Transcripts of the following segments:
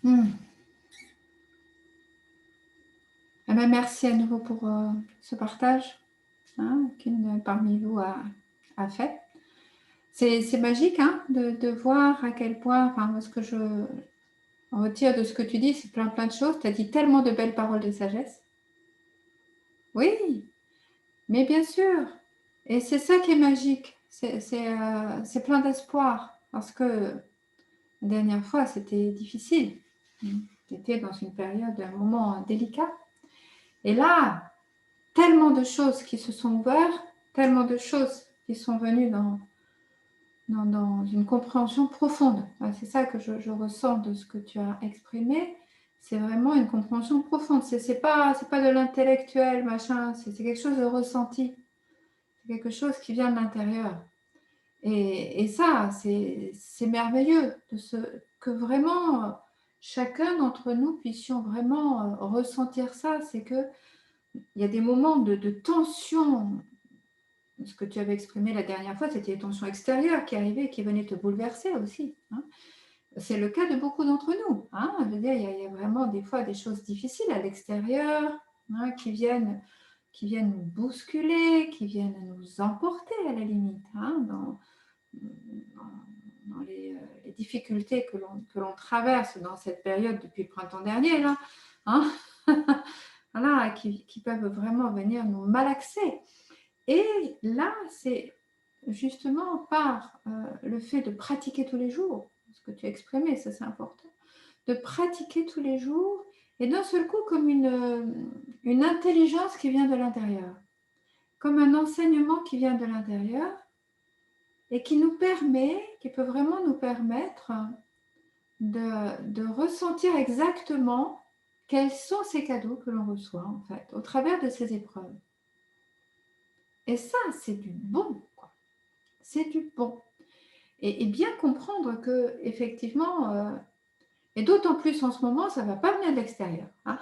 Hmm. Eh ben, merci à nouveau pour ce partage, hein, qu'une parmi vous a fait. C'est magique, hein, de voir à quel point, enfin, ce que je retire de ce que tu dis, c'est plein de choses. Tu as dit tellement de belles paroles de sagesse. Oui, mais bien sûr. Et c'est ça qui est magique. C'est plein d'espoir. Parce que la dernière fois, c'était difficile. Tu étais dans une période, un moment délicat. Et là, tellement de choses qui se sont ouvertes, tellement de choses qui sont venues dans une compréhension profonde. C'est ça que je ressens de ce que tu as exprimé. C'est vraiment une compréhension profonde. C'est pas de l'intellectuel, machin. C'est quelque chose de ressenti. C'est quelque chose qui vient de l'intérieur. Et ça, c'est merveilleux que vraiment chacun d'entre nous puissions vraiment ressentir ça. C'est que il y a des moments de tension. Ce que tu avais exprimé la dernière fois, c'était les tensions extérieures qui arrivaient et qui venaient te bouleverser aussi. Hein. C'est le cas de beaucoup d'entre nous. Hein. Je veux dire, il y a vraiment des fois des choses difficiles à l'extérieur, hein, qui viennent nous bousculer, qui viennent nous emporter à la limite, hein, dans les difficultés que l'on traverse dans cette période depuis le printemps dernier, là, hein, voilà, qui peuvent vraiment venir nous malaxer. Et là, c'est justement par le fait de pratiquer tous les jours, ce que tu as exprimé, ça c'est important, de pratiquer tous les jours et d'un seul coup comme une intelligence qui vient de l'intérieur, comme un enseignement qui vient de l'intérieur et qui nous permet, qui peut vraiment nous permettre de ressentir exactement quels sont ces cadeaux que l'on reçoit en fait, au travers de ces épreuves. Et ça, c'est du bon, quoi. C'est du bon. Et bien comprendre que effectivement, et d'autant plus en ce moment, ça ne va pas venir de l'extérieur. Hein.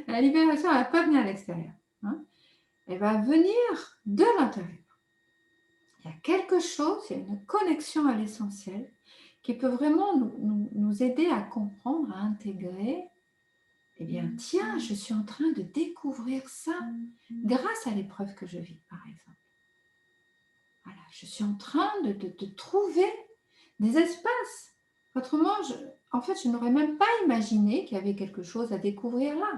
La libération, elle ne va pas venir de l'extérieur. Hein. Elle va venir de l'intérieur. Il y a quelque chose, il y a une connexion à l'essentiel qui peut vraiment nous aider à comprendre, à intégrer. Eh bien, tiens, je suis en train de découvrir ça grâce à l'épreuve que je vis, par exemple. Voilà, je suis en train de trouver des espaces. Autrement, en fait, je n'aurais même pas imaginé qu'il y avait quelque chose à découvrir là.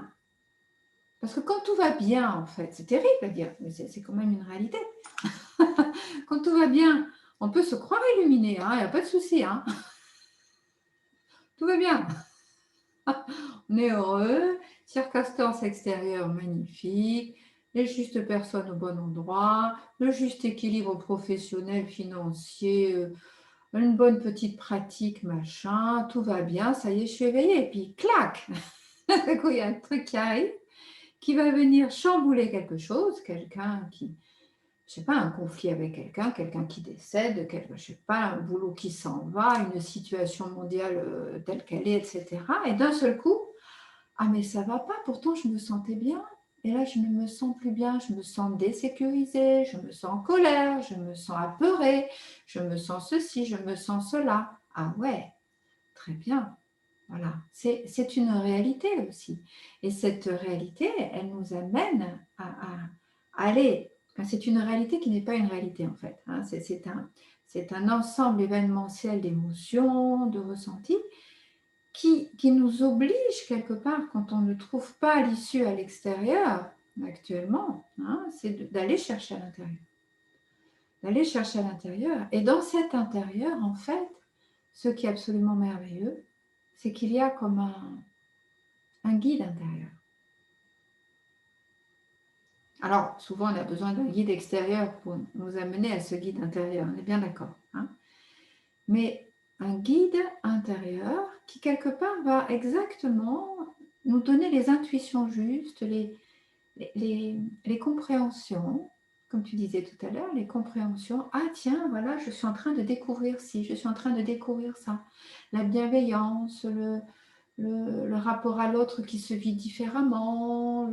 Parce que quand tout va bien, en fait, c'est terrible à dire, mais c'est quand même une réalité. Quand tout va bien, on peut se croire illuminé, il n'y a pas de souci. Hein. Tout va bien. On est heureux, circonstances extérieures magnifiques, les justes personnes au bon endroit, le juste équilibre professionnel, financier, une bonne petite pratique, machin, tout va bien, ça y est, je suis éveillée. Et puis, clac, d'un coup, il y a un truc qui arrive, qui va venir chambouler quelque chose, quelqu'un qui, je sais pas, un conflit avec quelqu'un qui décède, je sais pas, un boulot qui s'en va, une situation mondiale telle qu'elle est, etc. Et d'un seul coup, ah mais ça va pas, pourtant je me sentais bien. Et là, je ne me sens plus bien, je me sens désécurisée, je me sens en colère, je me sens apeurée, je me sens ceci, je me sens cela. Ah ouais, très bien. Voilà, c'est une réalité aussi. Et cette réalité, elle nous amène à aller. Enfin, c'est une réalité qui n'est pas une réalité en fait. Hein. C'est un ensemble événementiel d'émotions, de ressentis qui nous oblige quelque part, quand on ne trouve pas l'issue à l'extérieur, actuellement, hein, c'est d'aller chercher à l'intérieur. D'aller chercher à l'intérieur. Et dans cet intérieur, en fait, ce qui est absolument merveilleux, c'est qu'il y a comme un guide intérieur. Alors, souvent, on a besoin d'un guide extérieur pour nous amener à ce guide intérieur, on est bien d'accord. Hein. Mais un guide intérieur qui, quelque part, va exactement nous donner les intuitions justes, les compréhensions, comme tu disais tout à l'heure, les compréhensions. Ah tiens, voilà, je suis en train de découvrir ci, je suis en train de découvrir ça. La bienveillance, le rapport à l'autre qui se vit différemment,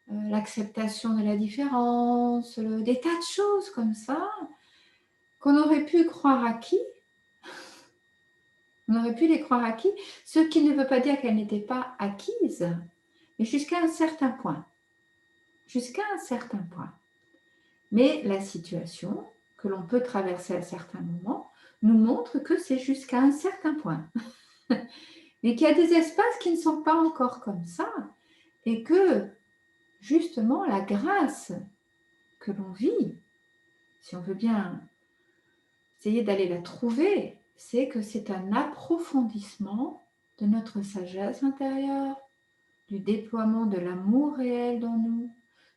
l'acceptation de la différence, des tas de choses comme ça qu'on aurait pu croire acquis. On aurait pu les croire acquis, ce qui ne veut pas dire qu'elles n'étaient pas acquises, mais jusqu'à un certain point. Jusqu'à un certain point. Mais la situation que l'on peut traverser à certains moments nous montre que c'est jusqu'à un certain point. Mais qu'il y a des espaces qui ne sont pas encore comme ça et que justement la grâce que l'on vit, si on veut bien essayer d'aller la trouver, c'est que c'est un approfondissement de notre sagesse intérieure, du déploiement de l'amour réel dans nous,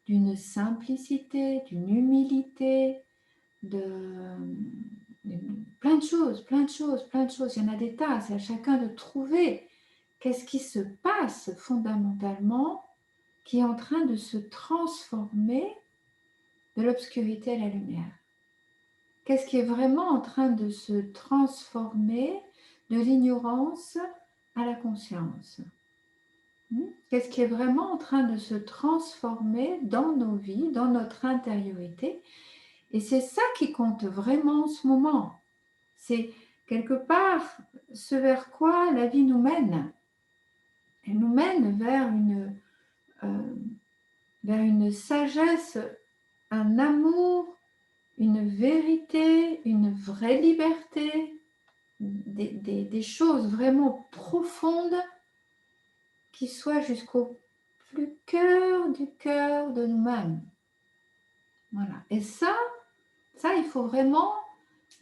d'une simplicité, d'une humilité, plein de choses, plein de choses, plein de choses. Il y en a des tas, c'est à chacun de trouver qu'est-ce qui se passe fondamentalement qui est en train de se transformer de l'obscurité à la lumière. Qu'est-ce qui est vraiment en train de se transformer de l'ignorance à la conscience? Qu'est-ce qui est vraiment en train de se transformer dans nos vies, dans notre intériorité? Et c'est ça qui compte vraiment en ce moment. C'est quelque part ce vers quoi la vie nous mène. Elle nous mène vers une sagesse, un amour, une vérité, une vraie liberté, des choses vraiment profondes qui soient jusqu'au plus cœur de nous-mêmes. Voilà. Et ça, il faut vraiment,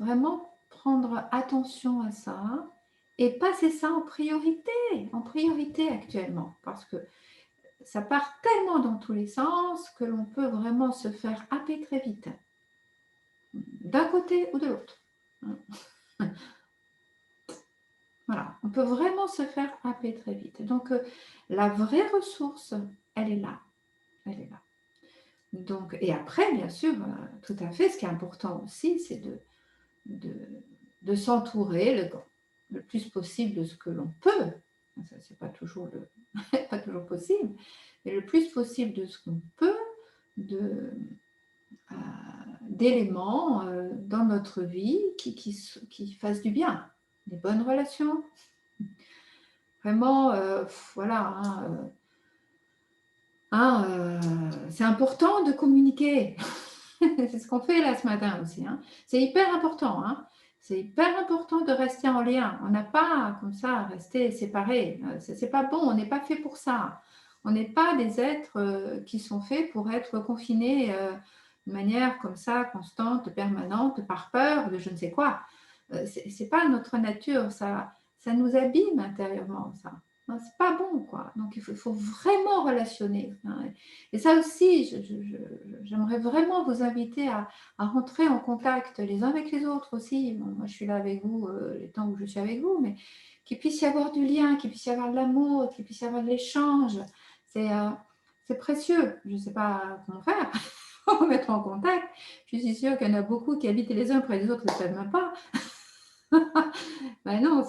vraiment prendre attention à ça et passer ça en priorité actuellement, parce que ça part tellement dans tous les sens que l'on peut vraiment se faire happer très vite, d'un côté ou de l'autre. Voilà, on peut vraiment se faire happer très vite. Donc, la vraie ressource, elle est là. Elle est là. Donc, et après, bien sûr, tout à fait, ce qui est important aussi, c'est de s'entourer le plus possible de ce que l'on peut. Ça, c'est pas toujours pas toujours possible, mais le plus possible de ce qu'on peut, d'éléments dans notre vie qui fassent du bien. Des bonnes relations. Vraiment, voilà. C'est important de communiquer. C'est ce qu'on fait là ce matin aussi. C'est hyper important. C'est hyper important de rester en lien. On n'a pas comme ça à rester séparés. C'est pas bon, on n'est pas fait pour ça. On n'est pas des êtres qui sont faits pour être confinés de manière comme ça, constante, permanente, par peur de je ne sais quoi. C'est pas notre nature, ça nous abîme intérieurement, ça. C'est pas bon, quoi. Donc il faut vraiment relationner. Et ça aussi, j'aimerais vraiment vous inviter à rentrer en contact les uns avec les autres aussi. Bon, moi, je suis là avec vous les temps où je suis avec vous, mais qu'il puisse y avoir du lien, qu'il puisse y avoir de l'amour, qu'il puisse y avoir de l'échange. C'est précieux. Je ne sais pas comment faire pour mettre en contact. Je suis sûre qu'il y en a beaucoup qui habitent les uns près des autres et ne savent même pas. Ben non,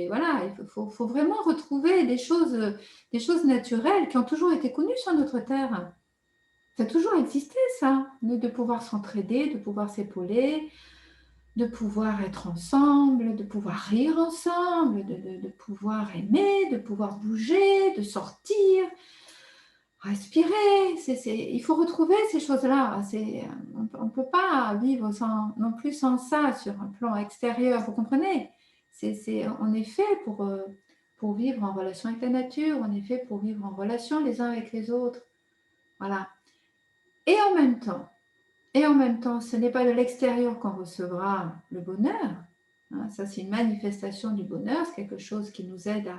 voilà, il faut vraiment retrouver des choses naturelles qui ont toujours été connues sur notre terre. Ça a toujours existé, ça, de pouvoir s'entraider, de pouvoir s'épauler, de pouvoir être ensemble, de pouvoir rire ensemble, de pouvoir aimer, de pouvoir bouger, de sortir, respirer. Il faut retrouver ces choses-là. On ne peut pas vivre non plus sans ça sur un plan extérieur, vous comprenez? On est fait pour vivre en relation avec la nature, on est fait pour vivre en relation les uns avec les autres. Voilà. Et en même temps, ce n'est pas de l'extérieur qu'on recevra le bonheur. Ça, c'est une manifestation du bonheur, c'est quelque chose qui nous aide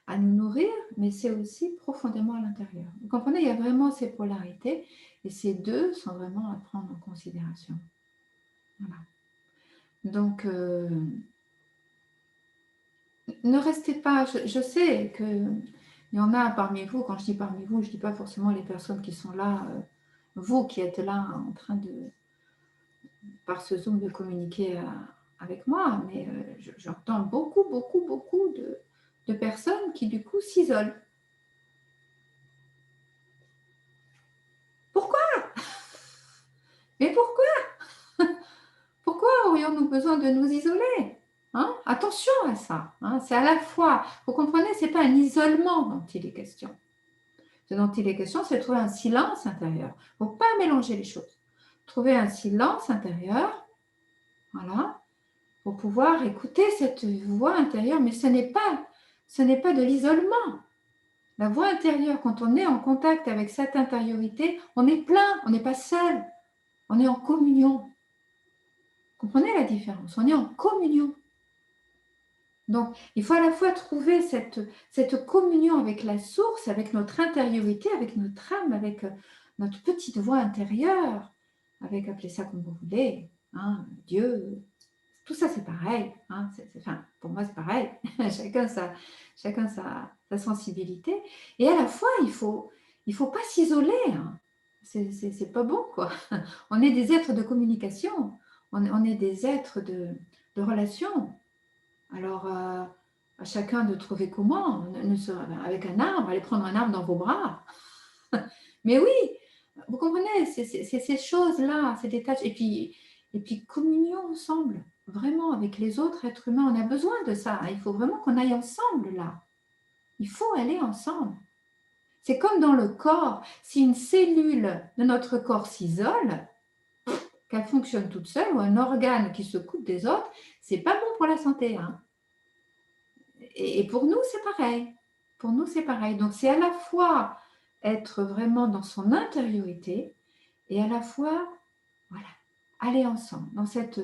à nous nourrir, mais c'est aussi profondément à l'intérieur. Vous comprenez, il y a vraiment ces polarités, et ces deux sont vraiment à prendre en considération. Voilà. Donc, ne restez pas, je sais qu'il y en a parmi vous, quand je dis parmi vous, je ne dis pas forcément les personnes qui sont là, vous qui êtes là en train de, par ce Zoom, de communiquer avec moi, mais j'entends beaucoup de personnes qui du coup s'isolent. Pourquoi? Mais pourquoi? Pourquoi aurions-nous besoin de nous isoler? Hein? Attention à ça. Hein? C'est à la fois, vous comprenez, ce n'est pas un isolement dont il est question. Ce dont il est question, c'est de trouver un silence intérieur. Il ne faut pas mélanger les choses. Trouver un silence intérieur, voilà, pour pouvoir écouter cette voix intérieure. Mais ce n'est pas de l'isolement. La voix intérieure, quand on est en contact avec cette intériorité, on est plein, on n'est pas seul, on est en communion. Comprenez la différence? On est en communion. Donc, il faut à la fois trouver cette communion avec la source, avec notre intériorité, avec notre âme, avec notre petite voix intérieure, avec, appelez ça comme vous voulez, hein, Dieu, tout ça c'est pareil. Hein, enfin, pour moi c'est pareil, chacun sa sensibilité. Et à la fois, il faut pas s'isoler. Hein. C'est pas bon, quoi. On est des êtres de communication, on est des êtres de relation. Alors, à chacun de trouver comment, avec un arbre, aller prendre un arbre dans vos bras. Mais oui, vous comprenez, c'est ces choses-là, c'est des tâches. Et puis, communion ensemble, vraiment, avec les autres êtres humains, on a besoin de ça. Il faut vraiment qu'on aille ensemble, là. Il faut aller ensemble. C'est comme dans le corps, si une cellule de notre corps s'isole, qu'elle fonctionne toute seule, ou un organe qui se coupe des autres, c'est pas bon pour la santé, hein. Et pour nous, c'est pareil. Pour nous, c'est pareil. Donc, c'est à la fois être vraiment dans son intériorité et à la fois, voilà, aller ensemble dans cette,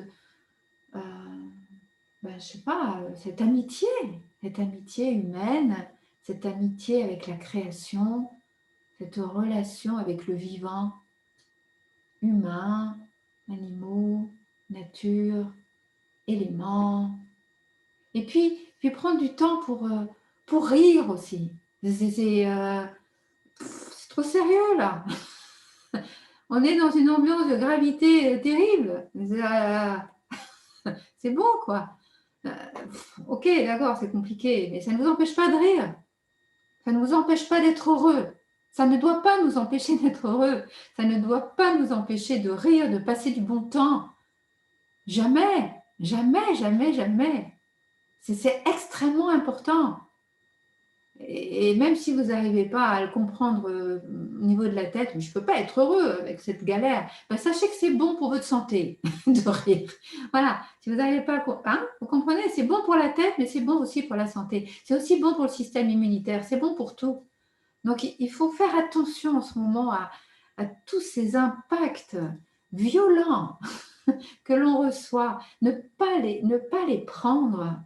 je sais pas, cette amitié humaine, cette amitié avec la création, cette relation avec le vivant, humain, animaux, nature, éléments. Et puis prendre du temps pour rire aussi. C'est trop sérieux là. On est dans une ambiance de gravité terrible. C'est bon quoi. Ok, d'accord, c'est compliqué, mais ça ne vous empêche pas de rire. Ça ne vous empêche pas d'être heureux. Ça ne doit pas nous empêcher d'être heureux. Ça ne doit pas nous empêcher de rire, de passer du bon temps. Jamais, jamais, jamais, jamais. C'est extrêmement important. Et même si vous n'arrivez pas à le comprendre au niveau de la tête, mais je ne peux pas être heureux avec cette galère, ben sachez que c'est bon pour votre santé de rire. Voilà, si vous n'arrivez pas à... Hein, vous comprenez, c'est bon pour la tête, mais c'est bon aussi pour la santé. C'est aussi bon pour le système immunitaire, c'est bon pour tout. Donc il faut faire attention en ce moment à tous ces impacts violents que l'on reçoit, ne pas les prendre.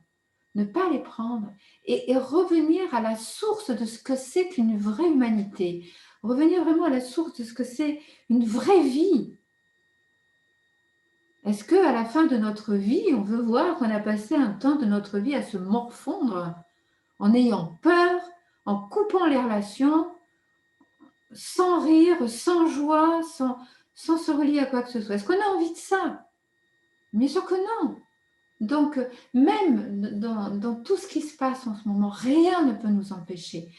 Ne pas les prendre et revenir à la source de ce que c'est qu'une vraie humanité. Revenir vraiment à la source de ce que c'est une vraie vie. Est-ce qu'à la fin de notre vie, on veut voir qu'on a passé un temps de notre vie à se morfondre en ayant peur, en coupant les relations, sans rire, sans joie, sans se relier à quoi que ce soit? Est-ce qu'on a envie de ça? Bien sûr que non. Donc, même dans tout ce qui se passe en ce moment, rien ne peut nous empêcher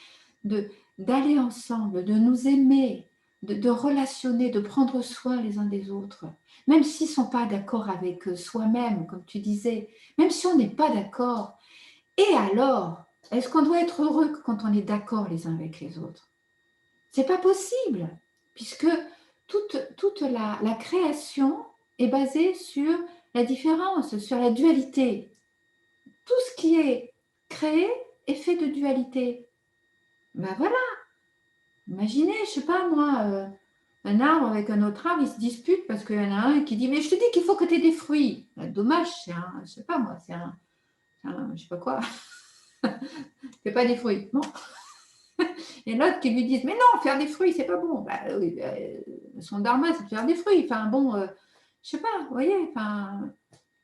d'aller ensemble, de nous aimer, de relationner, de prendre soin les uns des autres. Même s'ils ne sont pas d'accord avec soi-même, comme tu disais, même si on n'est pas d'accord. Et alors, est-ce qu'on doit être heureux quand on est d'accord les uns avec les autres? C'est pas possible, puisque toute la création est basée sur la différence, sur la dualité. Tout ce qui est créé est fait de dualité. Ben voilà, imaginez, je sais pas moi, un arbre avec un autre arbre, ils se disputent parce qu'il y en a un qui dit mais je te dis qu'il faut que tu aies des fruits. Ben, dommage, c'est un, je sais pas moi, c'est un je sais pas quoi, fais pas des fruits. Non. Et l'autre qui lui dit mais non, faire des fruits, c'est pas bon. Ben, oui, son dharma, c'est de faire des fruits. Enfin bon, je sais pas, vous voyez, enfin,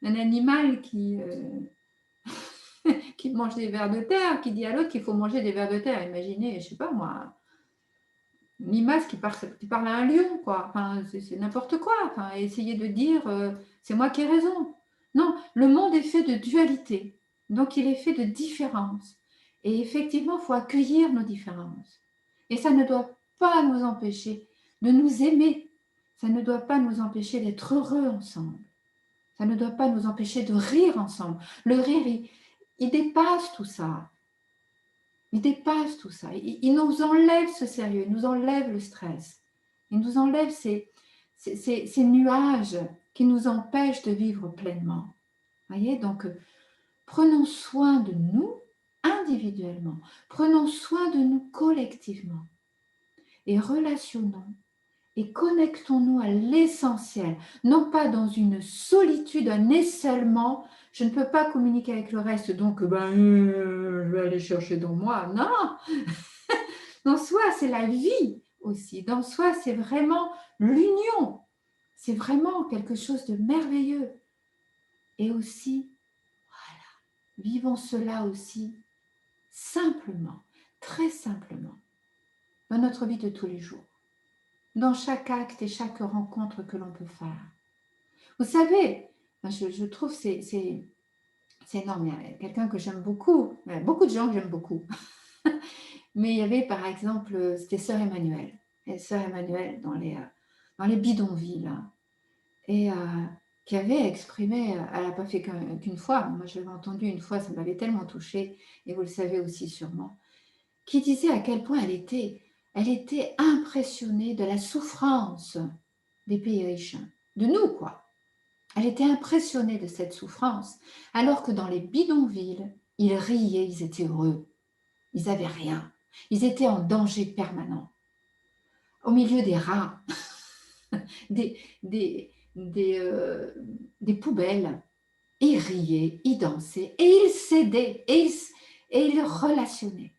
un animal qui mange des vers de terre, qui dit à l'autre qu'il faut manger des vers de terre. Imaginez, je sais pas moi, une limace qui parle à un lion, quoi. Enfin, c'est n'importe quoi. Enfin, essayer de dire c'est moi qui ai raison. Non, le monde est fait de dualité. Donc il est fait de différences. Et effectivement, il faut accueillir nos différences. Et ça ne doit pas nous empêcher de nous aimer. Ça ne doit pas nous empêcher d'être heureux ensemble. Ça ne doit pas nous empêcher de rire ensemble. Le rire, il dépasse tout ça. Il dépasse tout ça. Il nous enlève ce sérieux, il nous enlève le stress. Il nous enlève ces nuages qui nous empêchent de vivre pleinement. Voyez, donc prenons soin de nous individuellement. Prenons soin de nous collectivement. Et relationnons et connectons-nous à l'essentiel, non pas dans une solitude, un isolement. Je ne peux pas communiquer avec le reste, donc je vais aller chercher dans moi. Non, dans soi, c'est la vie aussi. Dans soi, c'est vraiment l'union. C'est vraiment quelque chose de merveilleux. Et aussi, voilà, vivons cela aussi simplement, très simplement, dans notre vie de tous les jours, dans chaque acte et chaque rencontre que l'on peut faire. Vous savez, je trouve c'est énorme. Il y a quelqu'un que j'aime beaucoup, beaucoup de gens que j'aime beaucoup. Mais il y avait par exemple, c'était Sœur Emmanuelle. Et Sœur Emmanuelle dans les bidonvilles. Et qui avait exprimé, elle n'a pas fait qu'une fois, moi je l'avais entendu une fois, ça m'avait tellement touchée, et vous le savez aussi sûrement, qui disait à quel point elle était impressionnée de la souffrance des pays riches, de nous quoi. Elle était impressionnée de cette souffrance, alors que dans les bidonvilles, ils riaient, ils étaient heureux, ils n'avaient rien, ils étaient en danger permanent, au milieu des rats, des, des, des poubelles. Ils riaient, ils dansaient, et ils s'aidaient, et ils relationnaient.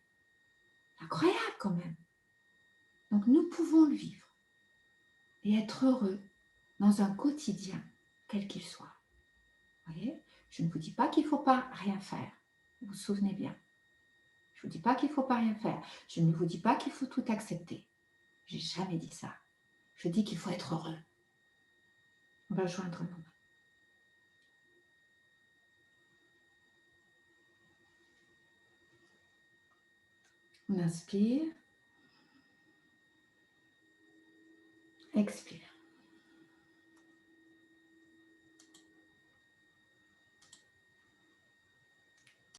Incroyable quand même. Donc nous pouvons le vivre et être heureux dans un quotidien, quel qu'il soit. Vous voyez, je ne vous dis pas qu'il ne faut pas rien faire. Vous vous souvenez bien. Je ne vous dis pas qu'il ne faut pas rien faire. Je ne vous dis pas qu'il faut tout accepter. Je n'ai jamais dit ça. Je dis qu'il faut être heureux. On va joindre nos mains. On inspire. Expire.